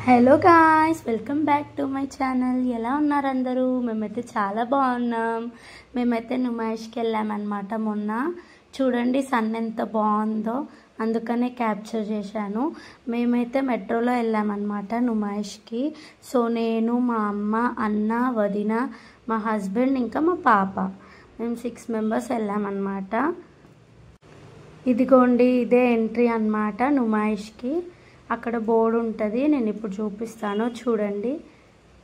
Hello guys, welcome back to my channel. ఎలా ఉన్నారు అందరూ? మేమైతే చాలా బాగున్నాం. మేమైతే నుమాయిష్కి వెళ్ళామన్నమాట మొన్న. చూడండి సన్ ఎంత బాగుందో, అందుకనే క్యాప్చర్ చేశాను. మేమైతే మెట్రోలో వెళ్ళామన్నమాట నుమాయిష్కి. సో నేను, మా అమ్మ, అన్న, వదిన, మా హస్బెండ్, ఇంకా మా పాప, మేము 6 మెంబర్స్ వెళ్ళామన్నమాట. ఇదిగోండి, ఇదే ఎంట్రీ అన్నమాట నుమాయిష్కి. అక్కడ బోర్డు ఉంటుంది, నేను ఇప్పుడు చూపిస్తాను చూడండి.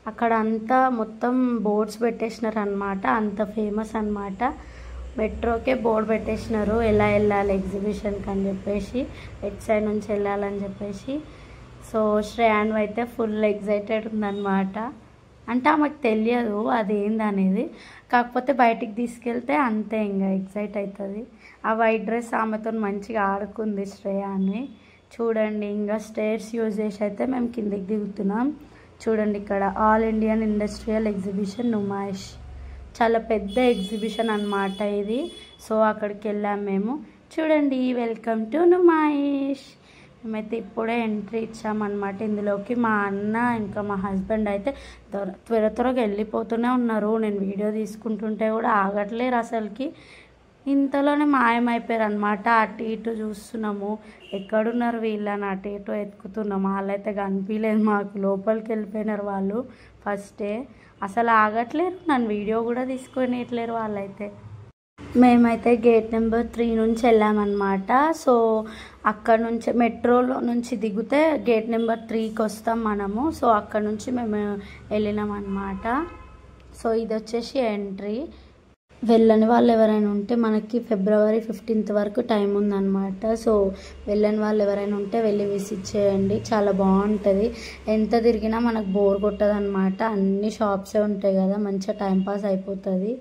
అక్కడ అంతా మొత్తం బోర్డ్స్ పెట్టేసినారు అన్నమాట. అంత ఫేమస్ అన్నమాట. మెట్రోకే బోర్డు పెట్టేసినారు ఎలా వెళ్ళాలి ఎగ్జిబిషన్కి అని చెప్పేసి, ఎట్ సైడ్ నుంచి వెళ్ళాలని చెప్పేసి. సో శ్రేయాన్వి అయితే ఫుల్ ఎగ్జైటెడ్ ఉందన్నమాట. అంటే ఆమెకు తెలియదు అదేందనేది, కాకపోతే బయటికి తీసుకెళ్తే అంతే ఇంకా ఎగ్జైట్ అవుతుంది. ఆ వైట్ డ్రెస్ ఆమెతో మంచిగా ఆడుకుంది శ్రేయాన్వి. చూడండి, ఇంకా స్టేర్స్ యూజ్ చేసి అయితే మేము కిందికి దిగుతున్నాం. చూడండి, ఇక్కడ all Indian industrial exhibition Numaish, చాలా పెద్ద ఎగ్జిబిషన్ అన్నమాట ఇది. సో అక్కడికి వెళ్ళాం మేము. చూడండి, వెల్కమ్ టు నుమాయిష్. మేమైతే ఇప్పుడే ఎంట్రీ ఇచ్చామన్నమాట ఇందులోకి. మా అన్న ఇంకా మా హస్బెండ్ అయితే త్వరగా వెళ్ళిపోతూనే ఉన్నారు. నేను వీడియో తీసుకుంటుంటే కూడా ఆగట్లేరు అసలుకి. ఇంతలోనే మాయమైపోయారు అనమాట. అటు ఇటు చూస్తున్నాము, ఎక్కడున్నారు వీళ్ళని అటు ఇటు ఎత్తుకుతున్నాము. వాళ్ళైతే కనిపించలేదు మాకు, లోపలికి వెళ్ళిపోయినారు వాళ్ళు ఫస్టే. అసలు ఆగట్లేరు, నన్ను వీడియో కూడా తీసుకునేట్లేరు వాళ్ళైతే. మేమైతే గేట్ నెంబర్ 3 నుంచి వెళ్ళామన్నమాట. సో అక్కడ నుంచి మెట్రోలో నుంచి దిగితే గేట్ నెంబర్ 3కి వస్తాం మనము. సో అక్కడ నుంచి మేము వెళ్ళినాం అన్నమాట. సో ఇది వచ్చేసి ఎంట్రీ. వెళ్ళని వాళ్ళు ఎవరైనా ఉంటే మనకి ఫిబ్రవరి 15th వరకు టైం ఉందన్నమాట. సో వెళ్ళని వాళ్ళు ఎవరైనా ఉంటే వెళ్ళి విజిట్ చేయండి, చాలా బాగుంటుంది. ఎంత తిరిగినా మనకు బోర్ కొట్టదు అనమాట. అన్ని షాప్సే ఉంటాయి కదా, మంచిగా టైంపాస్ అయిపోతుంది.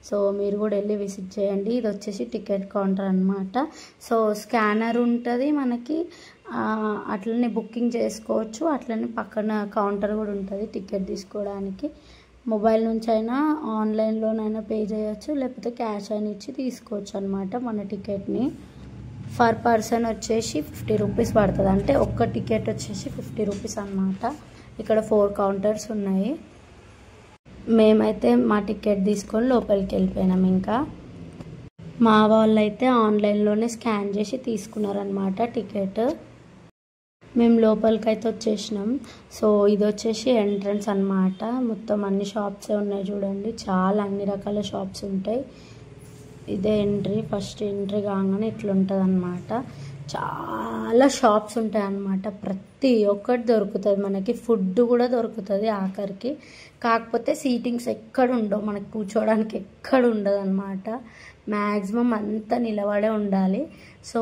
సో మీరు కూడా వెళ్ళి విజిట్ చేయండి. ఇది వచ్చేసి టికెట్ కౌంటర్ అనమాట. సో స్కానర్ ఉంటుంది మనకి, అట్లనే బుకింగ్ చేసుకోవచ్చు. అట్లనే పక్కన కౌంటర్ కూడా ఉంటుంది టికెట్ తీసుకోవడానికి. మొబైల్ నుంచి అయినా ఆన్లైన్లోనైనా పే చేయొచ్చు, లేకపోతే క్యాష్ అయినా ఇచ్చి తీసుకోవచ్చు అనమాట మన టికెట్ని. పర్ పర్సన్ వచ్చేసి 50 రూపీస్ పడుతుంది. అంటే ఒక్క టికెట్ వచ్చేసి 50 రూపీస్ అనమాట. ఇక్కడ 4 కౌంటర్స్ ఉన్నాయి. మేమైతే మా టికెట్ తీసుకొని లోపలికి వెళ్ళిపోయినాం. ఇంకా మా వాళ్ళు అయితే ఆన్లైన్లోనే స్కాన్ చేసి తీసుకున్నారనమాట టికెట్. మేము లోపలికి అయితే వచ్చేసినాం. సో ఇది వచ్చేసి ఎంట్రన్స్ అన్నమాట. మొత్తం అన్ని షాప్సే ఉన్నాయి చూడండి, చాలా అన్ని రకాల షాప్స్ ఉంటాయి. ఇదే ఎంట్రీ. ఫస్ట్ ఎంట్రీ కాగానే ఇట్లుంటుంది అన్నమాట. చాలా షాప్స్ ఉంటాయి అన్నమాట. ప్రతి ఒక్కటి దొరుకుతుంది మనకి. ఫుడ్ కూడా దొరుకుతుంది ఆఖరికి. కాకపోతే సీటింగ్స్ ఎక్కడ ఉండవు, మనకి కూర్చోవడానికి ఎక్కడ ఉండదు అనమాట. మ్యాక్సిమం అంతా నిలబడే ఉండాలి. సో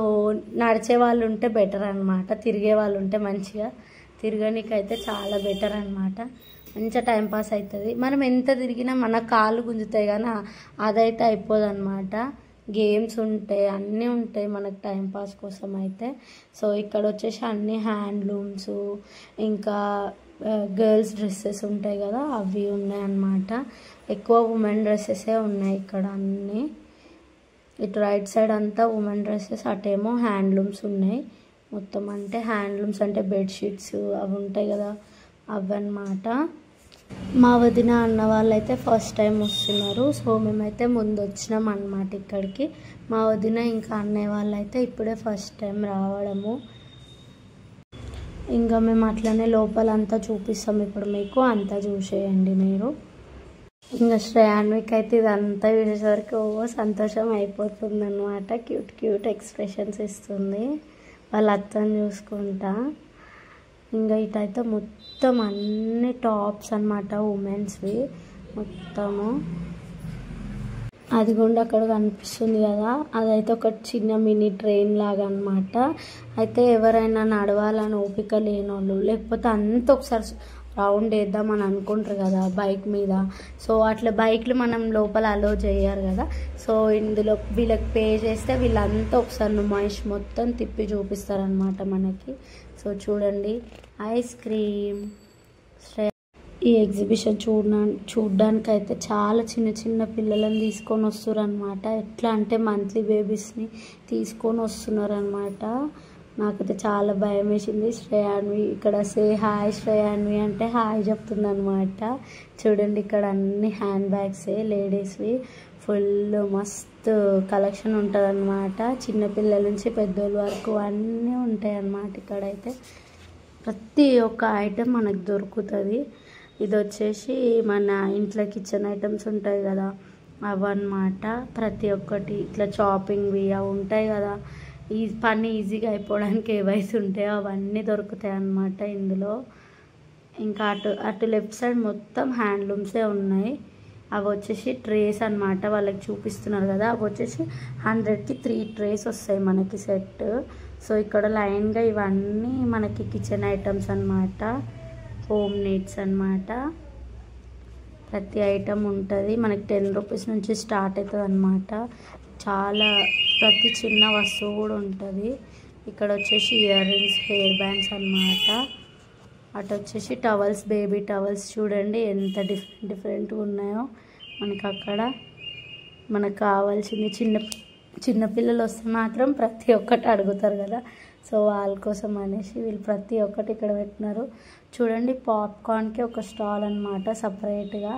నడిచే వాళ్ళు ఉంటే బెటర్ అనమాట, తిరిగే వాళ్ళు ఉంటే మంచిగా తిరగనికైతే చాలా బెటర్ అనమాట. మంచిగా టైంపాస్ అవుతుంది. మనం ఎంత తిరిగినా మన కాళ్ళు గుంజుతాయి, కానీ అదైతే అయిపోదు అనమాట. గేమ్స్ ఉంటాయి, అన్నీ ఉంటాయి మనకు టైంపాస్ కోసం అయితే. సో ఇక్కడ వచ్చేసి అన్ని హ్యాండ్లూమ్స్, ఇంకా గర్ల్స్ డ్రెస్సెస్ ఉంటాయి కదా, అవి ఉన్నాయి అన్నమాట. ఎక్కువ ఉమెన్ డ్రెస్సెసే ఉన్నాయి ఇక్కడ అన్నీ. ఇటు రైట్ సైడ్ అంతా ఉమెన్ డ్రెస్సెస్, అటేమో హ్యాండ్లూమ్స్ ఉన్నాయి మొత్తం. అంటే హ్యాండ్లూమ్స్ అంటే బెడ్షీట్స్ అవి ఉంటాయి కదా, అవి అన్నమాట. మా వదిన అన్న వాళ్ళైతే ఫస్ట్ టైం వస్తున్నారు. సో మేమైతే ముందు వచ్చినాం అన్నమాట ఇక్కడికి. మా వదిన ఇంకా అన్నయ్య వాళ్ళైతే ఇప్పుడే ఫస్ట్ టైం రావడము. ఇంకా మేము అట్లనే లోపలంతా చూపిస్తాం ఇప్పుడు మీకు, అంతా చూసేయండి మీరు. ఇంకా శ్రేయాన్వికి అయితే ఇదంతా చూసేసరికి సంతోషం అయిపోతుంది అనమాట. క్యూట్ క్యూట్ ఎక్స్ప్రెషన్స్ ఇస్తుంది వాళ్ళ అత్తని చూసుకుంటా. ఇంకా ఇటైతే మొత్తం అన్ని టాప్స్ అనమాట, ఉమెన్స్వి మొత్తము. అది కూడా అక్కడ కనిపిస్తుంది కదా, అదైతే ఒక చిన్న మినీ ట్రైన్ లాగా అనమాట. అయితే ఎవరైనా నడవాలని ఓపిక లేనోళ్ళు, లేకపోతే అంత ఒకసారి రౌండ్ వేద్దామని అనుకుంటారు కదా బైక్ మీద. సో అట్లా బైక్లు మనం లోపల అలో చేయరు కదా. సో ఇందులో వీళ్ళకి పే చేస్తే వీళ్ళంతా ఒకసారి నుమాయిష్ మొత్తం తిప్పి చూపిస్తారనమాట మనకి. సో చూడండి, ఐస్ క్రీమ్. ఈ ఎగ్జిబిషన్ చూడడానికి అయితే చాలా చిన్న చిన్న పిల్లలను తీసుకొని వస్తారు అనమాట. ఎట్లా అంటే మంత్లీ బేబీస్ని తీసుకొని వస్తున్నారు అనమాట. నాకైతే చాలా భయం వేసింది. శ్రేయాన్వి ఇక్కడ సే హాయ్ శ్రేయాన్వి అంటే హాయ్ చెప్తుంది అనమాట. చూడండి ఇక్కడ అన్ని హ్యాండ్ బ్యాగ్సే లేడీస్వి, ఫుల్ మస్తు కలెక్షన్ ఉంటుంది అనమాట. చిన్నపిల్లల నుంచి పెద్దోళ్ళ వరకు అన్నీ ఉంటాయి అన్నమాట. ఇక్కడైతే ప్రతి ఒక్క ఐటెం మనకు దొరుకుతుంది. ఇది వచ్చేసి మన ఇంట్లో కిచెన్ ఐటమ్స్ ఉంటాయి కదా అవన్నమాట. ప్రతి ఒక్కటి ఇట్లా చాపింగ్వి అవి ఉంటాయి కదా, ఈ పని ఈజీగా అయిపోవడానికి ఏవైతే ఉంటాయో అవన్నీ దొరుకుతాయి అన్నమాట ఇందులో. ఇంకా అటు లెఫ్ట్ సైడ్ మొత్తం హ్యాండ్లూమ్సే ఉన్నాయి. అవి వచ్చేసి ట్రేస్ అన్నమాట, వాళ్ళకి చూపిస్తున్నారు కదా. అవి వచ్చేసి 100కి 3 ట్రేస్ వస్తాయి మనకి సెట్. సో ఇక్కడ లైన్గా ఇవన్నీ మనకి కిచెన్ ఐటమ్స్ అన్నమాట, హోమ్ నీడ్స్ అన్నమాట. ప్రతి ఐటమ్ ఉంటుంది మనకి 10 రూపీస్ నుంచి స్టార్ట్ అవుతుంది అన్నమాట. చాలా ప్రతి చిన్న వస్తువు కూడా ఉంటుంది. ఇక్కడ వచ్చేసి ఇయర్ రింగ్స్, హెయిర్ బ్యాండ్స్ అన్నమాట. అటు వచ్చేసి టవల్స్, బేబీ టవల్స్ చూడండి ఎంత డిఫరెంట్గా ఉన్నాయో మనకు. అక్కడ మనకు కావాల్సింది చిన్నపిల్లలు వస్తే మాత్రం ప్రతి ఒక్కటి అడుగుతారు కదా, సో వాళ్ళ కోసం అనేసి వీళ్ళు ప్రతి ఒక్కటి ఇక్కడ పెట్టినారు. చూడండి పాప్కార్న్కి ఒక స్టాల్ అన్నమాట సపరేట్గా.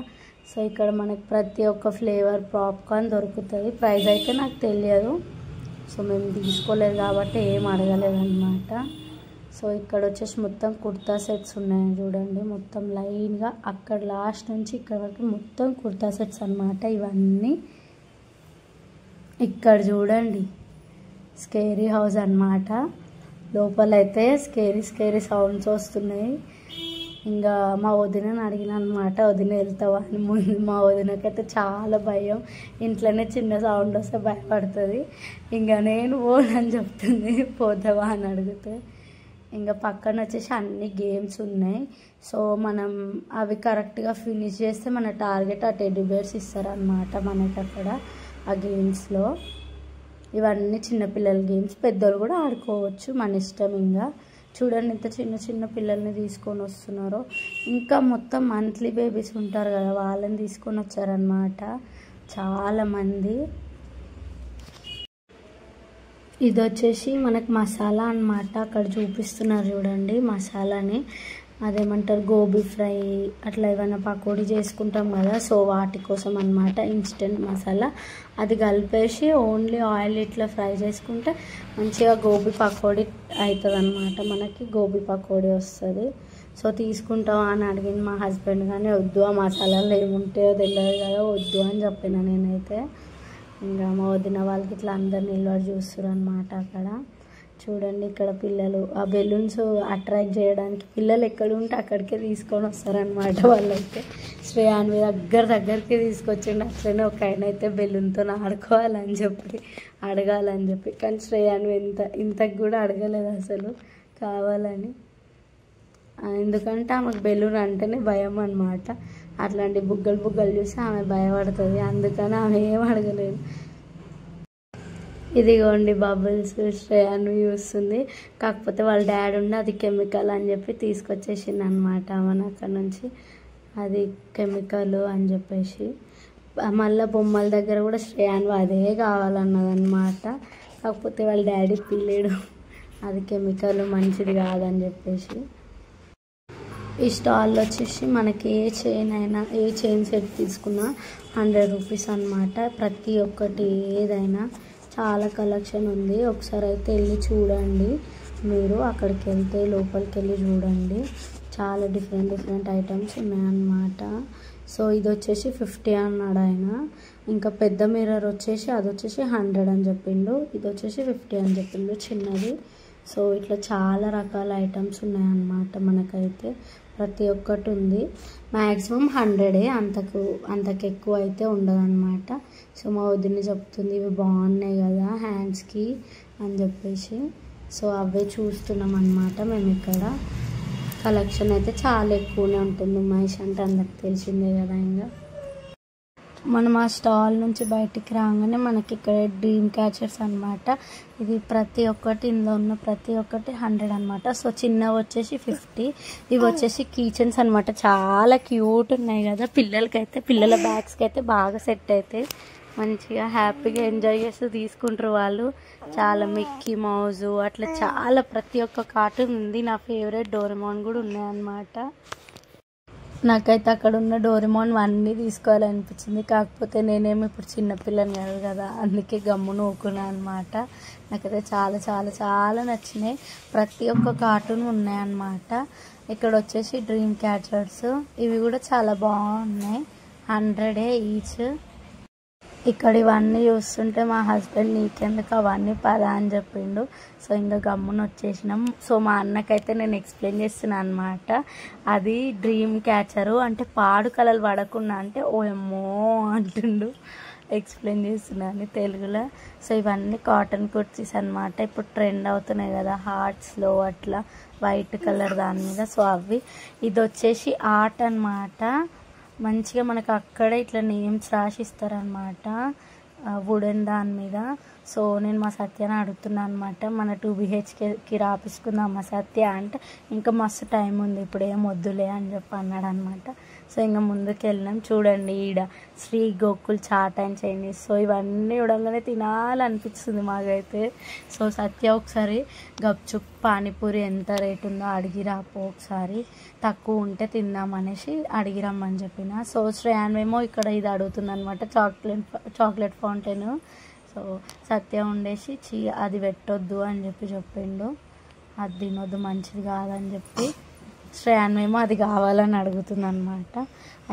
సో ఇక్కడ మనకి ప్రతి ఒక్క ఫ్లేవర్ పాప్కార్న్ దొరుకుతుంది. ప్రైస్ అయితే నాకు తెలియదు, సో మేము తీసుకోలేదు కాబట్టి ఏం అడగలేదన్నమాట. సో ఇక్కడ వచ్చేసి మొత్తం కుర్తా సెట్స్ ఉన్నాయి చూడండి, మొత్తం లైన్గా అక్కడ లాస్ట్ నుంచి ఇక్కడ వరకు మొత్తం కుర్తా సెట్స్ అన్నమాట ఇవన్నీ. ఇక్కడ చూడండి స్కేరీ హౌస్ అన్నమాట. లోపలైతే స్కేరీ సౌండ్స్ వస్తున్నాయి. ఇంకా మా వదినని అడిగిన అనమాట, వదిన వెళ్తావా అని. ముందు మా వదినకైతే చాలా భయం, ఇంట్లోనే చిన్న సౌండ్ వస్తే భయపడుతుంది. ఇంకా నేను పోనని చెప్తుంది, పోతావా అని అడిగితే. ఇంకా పక్కన వచ్చేసి అన్ని గేమ్స్ ఉన్నాయి. సో మనం అవి కరెక్ట్గా ఫినిష్ చేస్తే మన టార్గెట్ ఆ టెడ్డీ బేర్స్ ఇస్తారనమాట మనకి అక్కడ ఆ గేమ్స్లో. ఇవన్నీ చిన్నపిల్లల గేమ్స్, పెద్దోళ్ళు కూడా ఆడుకోవచ్చు మన ఇష్టం. ఇంకా చూడండి ఎంత చిన్న పిల్లల్ని తీసుకొని వస్తున్నారో. ఇంకా మొత్తం మంత్లీ బేబీస్ ఉంటారు కదా వాళ్ళని తీసుకొని వచ్చారనమాట చాలామంది. ఇది వచ్చేసి మనకు మసాలా అన్నమాట, అక్కడ చూపిస్తున్నారు చూడండి మసాలాని. అదేమంటారు గోబీ ఫ్రై అట్లా ఏమైనా పకోడీ చేసుకుంటాం కదా, సో వాటి కోసం అన్నమాట ఇన్స్టెంట్ మసాలా. అది కలిపేసి ఓన్లీ ఆయిల్ ఇట్లా ఫ్రై చేసుకుంటే మంచిగా గోబీ పకోడీ అవుతుంది అన్నమాట, మనకి గోబీ పకోడీ వస్తుంది. సో తీసుకుంటావా అని అడిగింది మా హస్బెండ్, కానీ వద్దు ఆ మసాలాలు ఏముంటాయో తెలియదు కదా వద్దు అని చెప్పిన నేనైతే. ఇంకా మా వదిన వాళ్ళకి ఇట్లా అందరు నిలబడి చూస్తారు అనమాట అక్కడ. చూడండి ఇక్కడ పిల్లలు ఆ బెలూన్స్ అట్రాక్ట్ చేయడానికి పిల్లలు ఎక్కడ ఉంటే అక్కడికే తీసుకొని వస్తారనమాట వాళ్ళైతే. శ్రేయాన్వి దగ్గరికి తీసుకొచ్చిండు. అట్లనే ఒక ఆయన అయితే బెలూన్తో ఆడుకోవాలని చెప్పి అడగాలని చెప్పి, కానీ శ్రేయాన్వి ఇంతకు కూడా అడగలేదు అసలు కావాలని. ఎందుకంటే ఆమెకు బెలూన్ అంటేనే భయం అనమాట. అట్లాంటి బుగ్గలు చూసి ఆమె భయపడుతుంది, అందుకని ఆమె ఏం అడగలేదు. ఇదిగోండి బబుల్స్ శ్రేయాన్వి చూస్తుంది, కాకపోతే వాళ్ళ డాడీ ఉండి అది కెమికల్ అని చెప్పి తీసుకొచ్చేసింది అనమాట ఆమెను అక్కడ నుంచి. అది కెమికల్ అని చెప్పేసి మళ్ళీ బొమ్మల దగ్గర కూడా శ్రేయాన్వి అదే కావాలన్నదన్నమాట. కాకపోతే వాళ్ళ డాడీ పిల్లేడు, అది కెమికల్ మంచిది కాదని చెప్పేసి. ఈ స్టాల్లో వచ్చేసి మనకి ఏ చైన్ సెట్ తీసుకున్నా 100 రూపీస్ అనమాట. ప్రతి ఒక్కటి ఏదైనా చాలా కలెక్షన్ ఉంది. ఒకసారి అయితే వెళ్ళి చూడండి, మీరు అక్కడికి వెళ్తే లోపలికి వెళ్ళి చూడండి, చాలా డిఫరెంట్ ఐటమ్స్ ఉన్నాయన్నమాట. సో ఇది వచ్చేసి 50 అన్నాడు ఆయన. ఇంకా పెద్ద మిర్రర్ వచ్చేసి అది వచ్చేసి 100 అని చెప్పిండు, ఇది వచ్చేసి 50 అని చెప్పిండు చిన్నది. సో ఇట్లా చాలా రకాల ఐటమ్స్ ఉన్నాయన్నమాట మనకైతే. ప్రతి ఒక్కటి ఉంది, మ్యాక్సిమం 100, అంతకు ఎక్కువ అయితే ఉండదన్నమాట. సో మా వదిన చెప్తుంది ఇవి బాగున్నాయి కదా హ్యాండ్స్కి అని చెప్పేసి. సో అవే చూస్తున్నాం అన్నమాట మేము ఇక్కడ. కలెక్షన్ అయితే చాలా ఎక్కువనే ఉంటుంది, మహేష్ అంటే అందరికి తెలిసిందే కదా. ఇంకా మనం ఆ స్టాల్ నుంచి బయటికి రాగానే మనకి ఇక్కడ డ్రీమ్ క్యాచర్స్ అనమాట. ఇది ప్రతి ఒక్కటి ఇందులో ఉన్న ప్రతి ఒక్కటి 100 అనమాట. సో చిన్నవి వచ్చేసి 50, ఇవి వచ్చేసి కీచెన్స్ అనమాట. చాలా క్యూట్ ఉన్నాయి కదా పిల్లలకైతే, పిల్లల బ్యాగ్స్కి అయితే బాగా సెట్ అవుతాయి. మంచిగా హ్యాపీగా ఎంజాయ్ చేస్తూ తీసుకుంటారు వాళ్ళు. చాలా మిక్కీ మౌజు అట్లా చాలా ప్రతి ఒక్క కార్టూన్ ఉంది. నా ఫేవరెట్ డోరేమోన్ కూడా ఉన్నాయన్నమాట. నాకైతే అక్కడ ఉన్న డోరేమోన్ అన్నీ తీసుకోవాలనిపించింది. కాకపోతే నేనేమి ఇప్పుడు చిన్నపిల్లని కాదు కదా, అందుకే గమ్మున ఊకున్నా అనమాట. నాకైతే చాలా చాలా చాలా నచ్చినాయి. ప్రతి ఒక్క కార్టూన్ ఉన్నాయన్నమాట. ఇక్కడ వచ్చేసి డ్రీమ్ క్యాచర్స్, ఇవి కూడా చాలా బాగున్నాయి. 100 ఈచ్. ఇక్కడ ఇవన్నీ చూస్తుంటే మా హస్బెండ్ నీకెందుకు అవన్నీ పదా అని చెప్పిండు. సో ఇంకా గమ్మున వచ్చేసినాం. సో మా అన్నకైతే నేను ఎక్స్ప్లెయిన్ చేస్తున్నాను అనమాట. అది డ్రీమ్ క్యాచరు అంటే పాడు కలలు పడకుండా అంటే ఓయమ్మో అంటుండు. ఎక్స్ప్లెయిన్ చేస్తున్నాను తెలుగులో. సో ఇవన్నీ కాటన్ కుర్తీస్ అనమాట. ఇప్పుడు ట్రెండ్ అవుతున్నాయి కదా హార్ట్స్లో అట్లా వైట్ కలర్ దాని మీద. సో అవి ఇది వచ్చేసి ఆర్ట్ అనమాట. మంచిగా మనకు అక్కడే ఇట్లా నేమ్స్ రాసిస్తారనమాట వుడెన్ దాని మీద. సో నేను మా సత్యాన్ని అడుగుతున్నాను అనమాట, మన 2 BHKకి రాపించుకుందాం మా సత్య అంటే, ఇంకా మస్తు టైం ఉంది ఇప్పుడు ఏం వద్దులే అని చెప్పి అన్నాడు అనమాట. సో ఇంకా ముందుకు వెళ్ళినాం. చూడండి ఈడ Sri Gokul chaat and Chinese. So ఇవన్నీ చూడంగానే తినాలనిపిస్తుంది మాకైతే. సో సత్య ఒకసారి గప్చుప్ పానీపూరి ఎంత రేటు ఉందో అడిగిరాపో ఒకసారి, తక్కువ ఉంటే తిందామనేసి అడిగిరమ్మని చెప్పిన. సో శ్రేయాన్వేమో ఇక్కడ ఇది అడుగుతుంది అనమాట, చాక్లెట్ ఫౌంటైన్. సో సత్య ఉండేసి అది పెట్టొద్దు అని చెప్పి చెప్పిండు, అది తినొద్దు మంచిది కాదని చెప్పి. శ్రేయాన్వేమో అది కావాలని అడుగుతుంది అనమాట.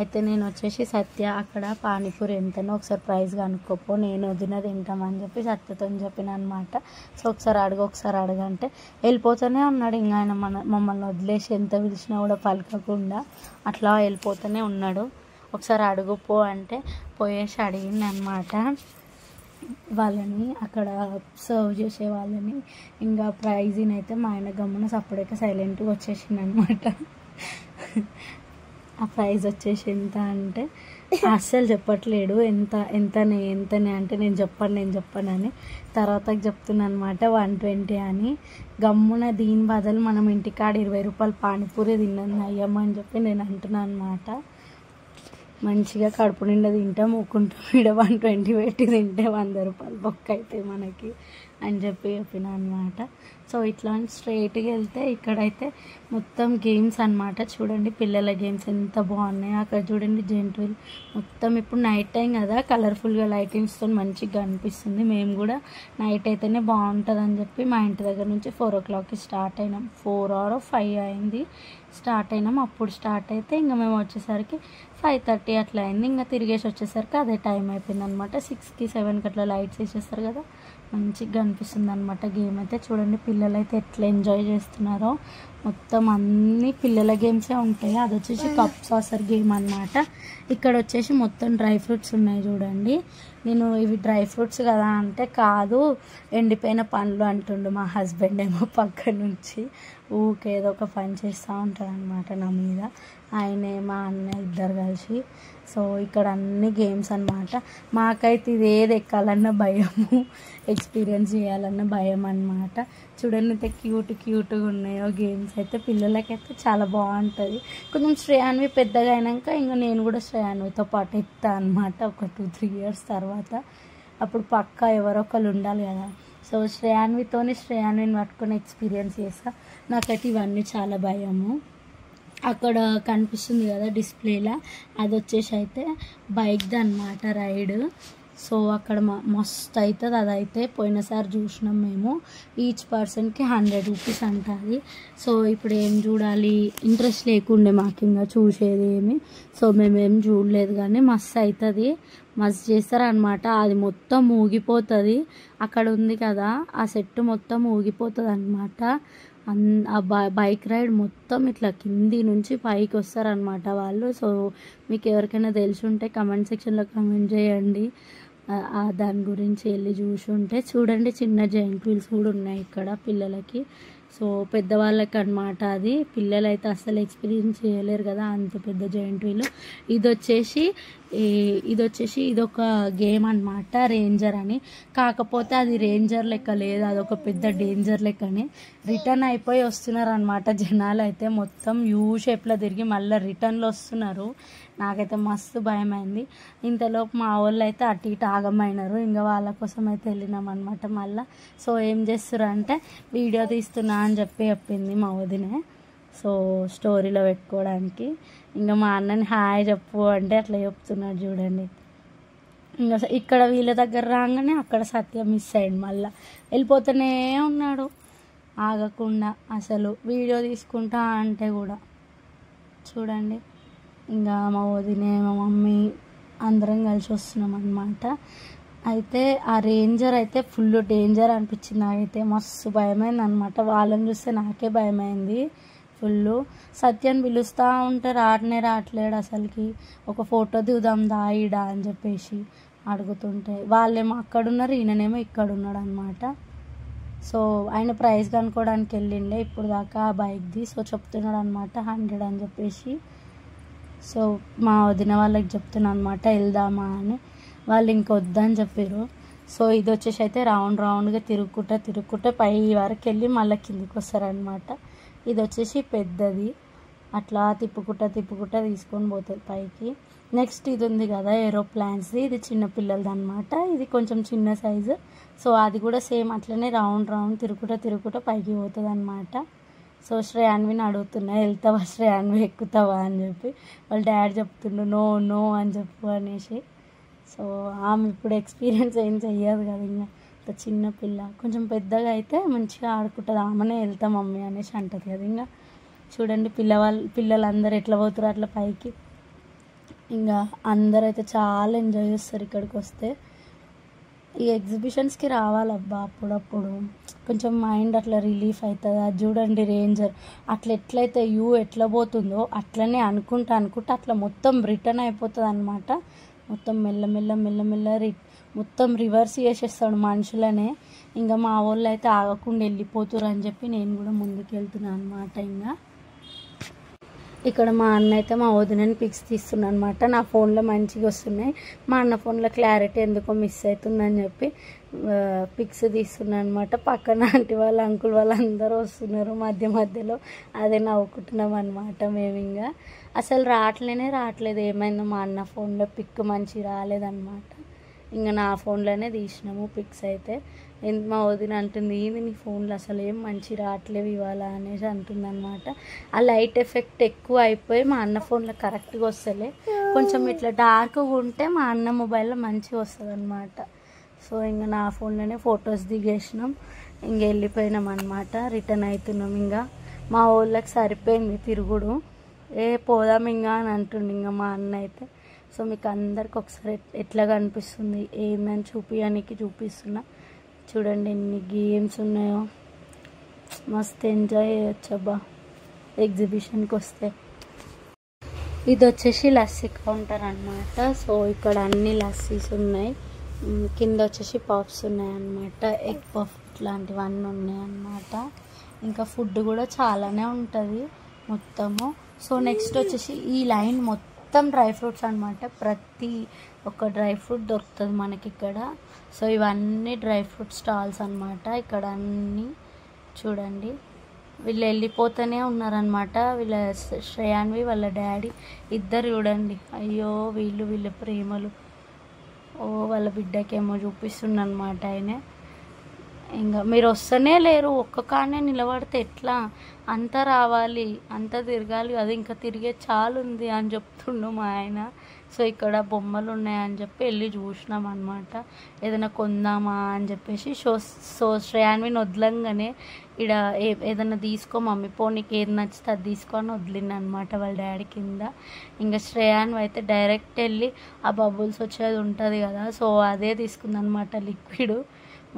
అయితే నేను వచ్చేసి సత్య అక్కడ పానీపూరి ఎంతనో ఒకసారి ప్రైస్ కనుక్కోపో, నేను వదిన తింటామని చెప్పి సత్యతో చెప్పిన అనమాట. సో ఒకసారి అడగంటే వెళ్ళిపోతూనే ఉన్నాడు. ఇంకా ఆయన మమ్మల్ని వదిలేసి ఎంత పిలిచినా కూడా పలకకుండా అట్లా వెళ్ళిపోతూనే ఉన్నాడు. ఒకసారి అడుగుపో అంటే పోయేసి అడిగింది అనమాట వాళ్ళని, అక్కడ సర్వ్ చేసే వాళ్ళని. ఇంకా ప్రైజ్ని అయితే మా ఆయన గమ్మున సపరేట్గా సైలెంట్గా వచ్చేసింది అనమాట. ఆ ప్రైజ్ వచ్చేసి ఎంత అంటే అస్సలు చెప్పట్లేడు. ఎంతనే అంటే నేను చెప్పను అని తర్వాత చెప్తున్నాను అనమాట 120 అని. గమ్మున దీని బదులు మనం ఇంటికాడ 20 రూపాయలు పానీపూరి తిన్నాను అయ్యమ్మని చెప్పి నేను అంటున్నాను అనమాట. మంచిగా కడుపు నిండా తింటాం ఊకుంటాం, ఇక్కడ 120 పెట్టి తింటే 100 రూపాయలు బొక్క అయితే మనకి అని చెప్పిన అనమాట. సో ఇట్లా స్ట్రైట్గా వెళ్తే ఇక్కడైతే మొత్తం గేమ్స్ అనమాట. చూడండి పిల్లల గేమ్స్ ఎంత బాగున్నాయి. అక్కడ చూడండి జెంట్విల్ మొత్తం ఇప్పుడు నైట్ టైం కదా కలర్ఫుల్గా లైటింగ్స్తో మంచిగా అనిపిస్తుంది. మేము కూడా నైట్ అయితేనే బాగుంటుంది అని చెప్పి మా ఇంటి దగ్గర నుంచి 4 o'clockకి స్టార్ట్ అయినాం. 4 or 5 అయింది స్టార్ట్ అయినాం. అప్పుడు స్టార్ట్ అయితే ఇంకా మేము వచ్చేసరికి 5:30 అట్లా అయింది. ఇంకా తిరిగేసి వచ్చేసరికి అదే టైం అయిపోయింది అనమాట. 6కి 7కి అట్లా లైట్స్ వేసేస్తారు కదా, మంచిగా అనిపిస్తుంది అనమాట. గేమ్ అయితే చూడండి పిల్లలు అయితే ఎట్లా ఎంజాయ్ చేస్తున్నారో. మొత్తం అన్ని పిల్లల గేమ్సే ఉంటాయి. అది వచ్చేసి కప్ సాసర్ గేమ్ అనమాట. ఇక్కడ వచ్చేసి మొత్తం డ్రై ఫ్రూట్స్ ఉన్నాయి చూడండి. నేను ఇవి డ్రై ఫ్రూట్స్ కదా అంటే కాదు ఎండిపోయిన పండ్లు అంటుండు మా హస్బెండ్ ఏమో పక్క నుంచి. ఊకే ఏదో ఒక పని చేస్తూ ఉంటాడు అనమాట నా మీద, ఆయనే మా అన్న ఇద్దరు కలిసి. సో ఇక్కడ అన్ని గేమ్స్ అనమాట. మాకైతే ఇది ఏది ఎక్కాలన్న భయము, ఎక్స్పీరియన్స్ చేయాలన్న భయం అనమాట. చూడండి అయితే క్యూట్గా ఉన్నాయో గేమ్స్ అయితే. పిల్లలకైతే చాలా బాగుంటుంది. కొంచెం శ్రేయాన్వి పెద్దగా అయినాక ఇంకా నేను కూడా శ్రేయాన్వితో పాటు ఎక్కుతా అనమాట ఒక 2-3 years తర్వాత. అప్పుడు పక్కా ఎవరో ఒకరు ఉండాలి కదా. సో శ్రేయాన్విని పట్టుకొని ఎక్స్పీరియన్స్ చేస్తా. నాకైతే ఇవన్నీ చాలా భయము. అక్కడ కనిపిస్తుంది కదా డిస్ప్లేలా, అది వచ్చేసి అయితే బైక్ది అనమాట రైడ్. సో అక్కడ మస్తు అవుతుంది. అదైతే పోయినసారి చూసినాం మేము. ఈచ్ పర్సన్కి 100 రూపీస్ అంటుంది. సో ఇప్పుడు ఏం చూడాలి ఇంట్రెస్ట్ లేకుండే మాకు ఇంకా చూసేది ఏమి. సో మేమేం చూడలేదు కానీ మస్తు అవుతుంది, మస్తు చేస్తారనమాట. అది మొత్తం ఊగిపోతుంది. అక్కడ ఉంది కదా ఆ సెట్ మొత్తం ఊగిపోతుంది అనమాట. ఆ బైక్ రైడ్ మొత్తం ఇట్లా కింది నుంచి పైకి వస్తారనమాట వాళ్ళు. సో మీకు ఎవరికైనా తెలిసి ఉంటే కమెంట్ సెక్షన్లో కమెంట్ చేయండి దాని గురించి వెళ్ళి చూసి ఉంటే. చూడండి చిన్న జైంట్ వీల్స్ కూడా ఉన్నాయి ఇక్కడ పిల్లలకి. సో పెద్దవాళ్ళకి అనమాట. అది పిల్లలైతే అస్సలు ఎక్స్పీరియన్స్ చేయలేరు కదా అంత పెద్ద జాయింట్ వీల్. ఇదొక గేమ్ అనమాట, రేంజర్ అని. కాకపోతే అది రేంజర్ లెక్క లేదు, అదొక పెద్ద డేంజర్ లెక్కనే. రిటర్న్ అయిపోయి వస్తున్నారు అనమాట జనాలు అయితే, మొత్తం యూ షేప్లో తిరిగి మళ్ళీ రిటర్న్లో వస్తున్నారు. నాకైతే మస్తు భయమైంది. ఇంతలోపు మా వాళ్ళు అయితే అటు ఇటు ఆగమైనారు. ఇంకా వాళ్ళ కోసం అయితే వెళ్ళినాం అనమాట మళ్ళీ. సో ఏం చేస్తారు అంటే వీడియో తీస్తున్నా అని చెప్పింది మా వదినే. సో స్టోరీలో పెట్టుకోవడానికి. ఇంకా మా అన్నని హాయ్ చెప్పు అంటే అట్లా చెప్తున్నాడు చూడండి. ఇంకా ఇక్కడ వీళ్ళ దగ్గర రాగానే అక్కడ సత్య మిస్ అయ్యింది. మళ్ళీ వెళ్ళిపోతూనే ఉన్నాడు ఆగకుండా, అసలు వీడియో తీసుకుంటా అంటే కూడా. చూడండి, ఇంకా మా వదినే మా మమ్మీ అందరం కలిసి వస్తున్నాం అనమాట. అయితే ఆ రేంజర్ అయితే ఫుల్ డేంజర్ అనిపించింది నాకైతే, మస్తు భయమైంది అనమాట. వాళ్ళని చూస్తే నాకే భయమైంది ఫుల్. సత్యాన్ని పిలుస్తూ ఉంటే రావట్లేడు అసలుకి. ఒక ఫోటో దిగుదాం దాయిడా అని చెప్పేసి అడుగుతుంటే వాళ్ళేమో అక్కడున్నారు, ఈయననేమో ఇక్కడ ఉన్నాడు అనమాట. సో ఆయన ప్రైజ్ కనుక్కోవడానికి వెళ్ళిండే ఇప్పుడు దాకా ఆ బైక్ది. సో చెప్తున్నాడు అనమాట 100 అని చెప్పేసి. సో మా వదిన వాళ్ళకి చెప్తున్నాను అనమాట వెళ్దామా అని. వాళ్ళు ఇంకొద్దని చెప్పారు. సో ఇది వచ్చేసి అయితే రౌండ్గా తిరుగుకుంటా పై వరకు వెళ్ళి మళ్ళీ కిందికి వస్తారనమాట. ఇది వచ్చేసి పెద్దది, అట్లా తిప్పుకుంటా తీసుకొని పోతుంది పైకి. నెక్స్ట్ ఇది ఉంది కదా ఏరోప్లాన్స్ది, ఇది చిన్న పిల్లలది అనమాట. ఇది కొంచెం చిన్న సైజు. సో అది కూడా సేమ్ అట్లనే రౌండ్ తిరుగుకుంటా పైకి పోతుంది అనమాట. సో శ్రేయాన్విని అడుగుతున్నా వెళ్తావా శ్రేయాన్వి, ఎక్కుతావా అని చెప్పి. వాళ్ళ డాడీ చెప్తుండు నో అని చెప్పు అనేసి. సో ఆమె ఇప్పుడు ఎక్స్పీరియన్స్ ఏం చెయ్యదు కదా, ఇంకా చిన్న పిల్ల. కొంచెం పెద్దగా అయితే మంచిగా ఆడుకుంటుంది, ఆమెనే వెళ్తా మమ్మీ అనేసి అంటుంది కదా. ఇంకా చూడండి పిల్లలందరూ ఎట్లా పోతారు అట్లా పైకి. ఇంకా అందరైతే చాలా ఎంజాయ్ చేస్తారు ఇక్కడికి వస్తే. ఈ ఎగ్జిబిషన్స్కి రావాలబ్బా అప్పుడప్పుడు, కొంచెం మైండ్ అట్లా రిలీఫ్ అవుతుంది. అది చూడండి రేంజర్ అట్లా ఎట్లయితే ఎట్లా పోతుందో అట్లనే అనుకుంటా అట్లా మొత్తం రిటర్న్ అయిపోతుంది అనమాట. మొత్తం మెల్ల మొత్తం రివర్స్ చేసేస్తాడు మనుషులనే. ఇంకా మా వాళ్ళు అయితే ఆగకుండా వెళ్ళిపోతారు అని చెప్పి నేను కూడా ముందుకు వెళ్తున్నాను అనమాట. ఇంకా ఇక్కడ మా అన్న అయితే మా వదినని పిక్స్ తీస్తున్నాను అనమాట. నా ఫోన్లో మంచిగా వస్తున్నాయి, మా అన్న ఫోన్లో క్లారిటీ ఎందుకో మిస్ అవుతుందని చెప్పి పిక్స్ తీస్తున్నాను అనమాట. పక్కన ఆంటీ వాళ్ళు అంకుల్ వాళ్ళు అందరూ వస్తున్నారు మధ్యలో. అదే నవ్వుకుంటున్నాం అనమాట మేము. ఇంకా అసలు రావట్లేదు, ఏమైందో మా అన్న ఫోన్లో పిక్ మంచిగా రాలేదన్నమాట. ఇంకా నా ఫోన్లోనే తీసినాము పిక్స్ అయితే. మా వదిన అంటుంది ఏంది నీ ఫోన్లో అసలు ఏం మంచి రావట్లేవు ఇవాళ అనేసి అంటుంది అనమాట. ఆ లైట్ ఎఫెక్ట్ ఎక్కువ అయిపోయి మా అన్న ఫోన్లో కరెక్ట్గా వస్తలే, కొంచెం ఇట్లా డార్క్గా ఉంటే మా అన్న మొబైల్లో మంచిగా వస్తుంది అనమాట. సో ఇంకా నా ఫోన్లోనే ఫొటోస్ దిగేసినాం, ఇంక వెళ్ళిపోయినాం అనమాట. రిటర్న్ అవుతున్నాం. ఇంకా మా వాళ్ళకి సరిపోయింది తిరుగుడు, పోదాం ఇంకా అని అంటుండే ఇంకా మా అన్న అయితే. సో మీకు అందరికి ఒకసారి ఎట్లా కనిపిస్తుంది ఏందని చూపిస్తున్నా. చూడండి ఎన్ని గేమ్స్ ఉన్నాయో, మస్తు ఎంజాయ్ చేయొచ్చు అబ్బా ఎగ్జిబిషన్కి వస్తే. ఇది వచ్చేసి లస్సీ కౌంటర్ అనమాట. సో ఇక్కడ అన్ని లస్సీస్ ఉన్నాయి, కింద వచ్చేసి పఫ్స్ ఉన్నాయన్నమాట, ఎగ్ పఫ్ ఇట్లాంటివన్నీ ఉన్నాయన్నమాట. ఇంకా ఫుడ్ కూడా చాలానే ఉంటుంది మొత్తము. సో నెక్స్ట్ వచ్చేసి ఈ లైన్ మొత్తం డ్రై ఫ్రూట్స్ అనమాట. ప్రతి ఒక్క డ్రై ఫ్రూట్ దొరుకుతుంది మనకి ఇక్కడ. సో ఇవన్నీ డ్రై ఫ్రూట్ స్టాల్స్ అనమాట. ఇక్కడ అన్నీ చూడండి, వీళ్ళు వెళ్ళిపోతూనే ఉన్నారనమాట. వీళ్ళ శ్రేయాన్వి వాళ్ళ డాడీ ఇద్దరు చూడండి, అయ్యో వీళ్ళ ప్రేమలు. వాళ్ళ బిడ్డకేమో చూపిస్తుండనమాట ఆయన. ఇంకా మీరు వస్తూనే లేరు, ఒక్క కానే నిలబడితే ఎట్లా, అంతా రావాలి అంతా తిరగాలి కదా, ఇంకా తిరిగే చాలు ఉంది అని చెప్తుండు మా ఆయన. సో ఇక్కడ బొమ్మలు ఉన్నాయని చెప్పి వెళ్ళి చూసినాం అనమాట, ఏదైనా కొందామా అని చెప్పేసి. సో శ్రేయాన్విని వదలంగానే ఇక్కడ ఏదైనా తీసుకో మమ్మీ పో, నీకు ఏది నచ్చితే అది తీసుకొని వదిలింది అనమాట వాళ్ళ డాడీ కింద. ఇంకా శ్రేయాన్వి అయితే డైరెక్ట్ వెళ్ళి ఆ బబుల్స్ వచ్చేది ఉంటుంది కదా, సో అదే తీసుకుందనమాట లిక్విడ్.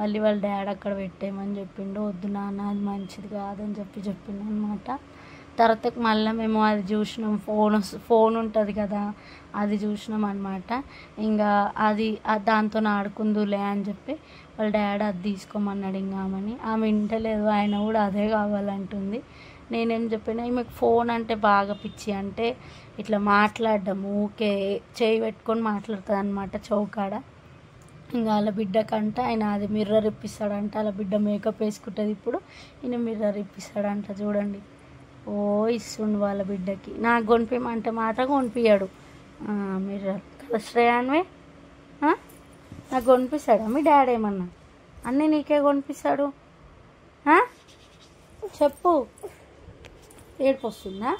మళ్ళీ వాళ్ళ డాడీ అక్కడ పెట్టేయమని చెప్పిండు, వద్దు నాన్న అది మంచిది కాదని చెప్పిండు అనమాట. తర్వాత మళ్ళీ మేము అది చూసినాం, ఫోన్ ఉంటుంది కదా, అది చూసినాం అనమాట. ఇంకా అది దాంతో ఆడుకుందులే అని చెప్పి వాళ్ళ డాడీ అది తీసుకోమన్నాడు. ఇంకా ఆమె వింటలేదు, ఆయన కూడా అదే కావాలంటుంది. నేనేం చెప్పినా, ఈమెకు ఫోన్ అంటే బాగా పిచ్చి, అంటే ఇట్లా మాట్లాడడం ఊకే చేయి పెట్టుకొని మాట్లాడుతుంది అనమాట చౌకాడ. ఇంకా వాళ్ళ బిడ్డకంట ఆయన అది మిర్రర్ ఇప్పిస్తాడంట, వాళ్ళ బిడ్డ మేకప్ వేసుకుంటుంది, ఇప్పుడు ఈయన మిర్రర్ ఇప్పిస్తాడంట. చూడండి, ఓ ఇస్తుండు వాళ్ళ బిడ్డకి. నాకు కొనిపించమంటే మాత్రం కొనిపించాడు మిర్రర్ కదా శ్రేయాన్వే. నాకు కొనిపిస్తాడా మీ డాడీ? ఏమన్నా అన్నీ నీకే కొనిపిస్తాడు, చెప్పు. ఏడుపు వస్తుందా?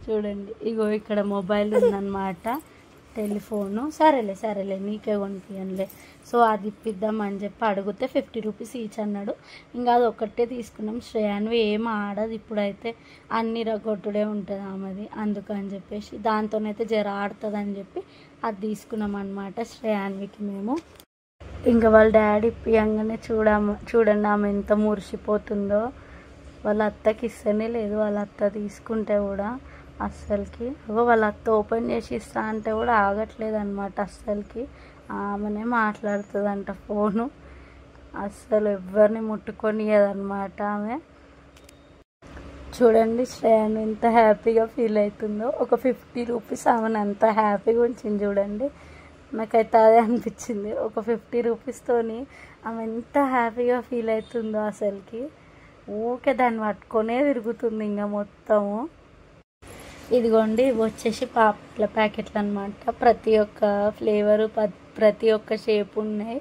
చూడండి, ఇగో ఇక్కడ మొబైల్ ఉందన్నమాట, టెలిఫోను. సరేలే నీకే కొనిపియనులే. సో అది ఇప్పిద్దామని చెప్పి అడిగితే 50 రూపీస్ ఈచ్ అన్నాడు. ఇంకా అది ఒక్కటే తీసుకున్నాం. శ్రేయాన్వి ఏం ఆడదు ఇప్పుడైతే, అన్ని రగొట్టుడే ఉంటుంది ఆమెది, అందుకని చెప్పేసి దాంతోనైతే జర ఆడుతుంది అని చెప్పి అది తీసుకున్నాం అనమాట శ్రేయాన్వికి మేము. ఇంకా వాళ్ళ డాడీ ఇప్పియంగానే చూడండి ఆమె ఎంత మురిసిపోతుందో. వాళ్ళ అత్తకి ఇస్తేనే లేదు, వాళ్ళ అత్త తీసుకుంటే కూడా అస్సలకి. వాళ్ళ అత్త ఓపెన్ చేసి ఇస్తా అంటే కూడా ఆగట్లేదు అనమాట అస్సలకి. ఆమెనే మాట్లాడుతుందంట ఫోను, అస్సలు ఎవరిని ముట్టుకొనియదన్నమాట ఆమె. చూడండి శ్రేయాన్ ఎంత హ్యాపీగా ఫీల్ అవుతుందో. ఒక 50 రూపీస్ ఆమెను అంత హ్యాపీగా ఉంచింది చూడండి. నాకైతే అదే అనిపించింది, ఒక 50 రూపీస్తోని ఆమె ఎంత హ్యాపీగా ఫీల్ అవుతుందో అసలుకి. ఊకే దాన్ని పట్టుకొనే తిరుగుతుంది ఇంకా మొత్తము. ఇదిగోండి, ఇవి వచ్చేసి పాపట్ల ప్యాకెట్లు అనమాట. ప్రతి ఒక్క ఫ్లేవరు, ప్రతి ఒక్క షేప్ ఉన్నాయి.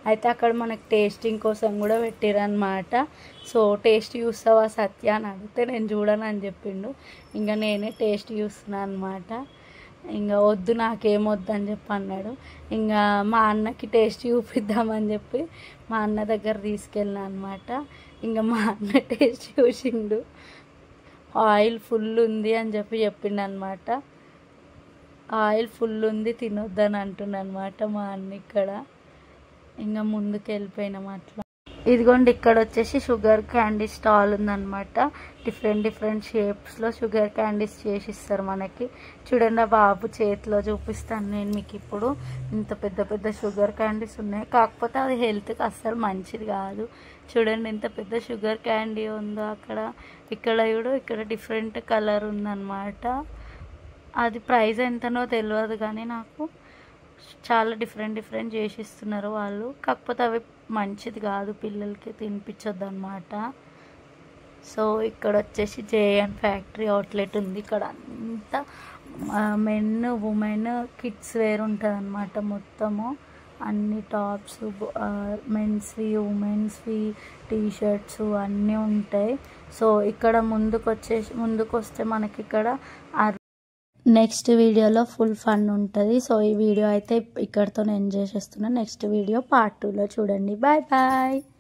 అయితే అక్కడ మనకు టేస్టింగ్ కోసం కూడా పెట్టిరనమాట. సో టేస్ట్ చూస్తావా సత్య అని అడిగితే నేను చూడను అని చెప్పిండు. ఇంకా నేనే టేస్ట్ చూస్తున్నాను అనమాట. ఇంకా వద్దు, నాకేమొద్దు అని చెప్పి అన్నాడు. ఇంకా మా అన్నకి టేస్ట్ చూపిద్దామని చెప్పి మా అన్న దగ్గర తీసుకెళ్ళినా అనమాట. ఇంకా మా అన్న టేస్ట్ చూసిండు, ఆయిల్ ఫుల్ ఉంది అని చెప్పి చెప్పిండు అనమాట. ఆయిల్ ఫుల్ ఉంది, తినొద్దని అంటుండ అనమాట మా అన్న ఇక్కడ. ఇంకా ముందుకు వెళ్ళిపోయినాం అట్లా. ఇదిగోండి, ఇక్కడ వచ్చేసి షుగర్ క్యాండీ స్టాల్ ఉందన్నమాట. డిఫరెంట్ షేప్స్లో షుగర్ క్యాండీస్ చేసిస్తారు మనకి. చూడండి, ఆ బాబు చేతిలో చూపిస్తాను నేను మీకు ఇప్పుడు. ఇంత పెద్ద షుగర్ క్యాండీస్ ఉన్నాయి, కాకపోతే అది హెల్త్కి అస్సలు మంచిది కాదు. చూడండి ఎంత పెద్ద షుగర్ క్యాండీ ఉందో అక్కడ. ఇక్కడ కూడా ఇక్కడ డిఫరెంట్ కలర్ ఉందన్నమాట. అది ప్రైస్ ఎంతనో తెలియదు కానీ నాకు చాలా డిఫరెంట్ చేసిస్తున్నారు వాళ్ళు. కాకపోతే అవి మంచిది కాదు, పిల్లలకి తినిపించొద్దు అనమాట. సో ఇక్కడ వచ్చేసి జేఎన్ ఫ్యాక్టరీ అవుట్లెట్ ఉంది. ఇక్కడ అంతా మెన్, ఉమెన్, కిడ్స్ వేర్ ఉంటుంది అనమాట మొత్తము. అన్ని టాప్స్, మెన్స్వి, ఉమెన్స్వి, టీషర్ట్స్ అన్నీ ఉంటాయి. సో ఇక్కడ ముందుకు వస్తే మనకి ఇక్కడ నెక్స్ట్ వీడియోలో ఫుల్ ఫన్ ఉంటుంది. సో ఈ వీడియో అయితే ఇక్కడితో ఎంజాయ్ చేస్తున్నాను. నెక్స్ట్ వీడియో పార్ట్ 2లో చూడండి. బాయ్.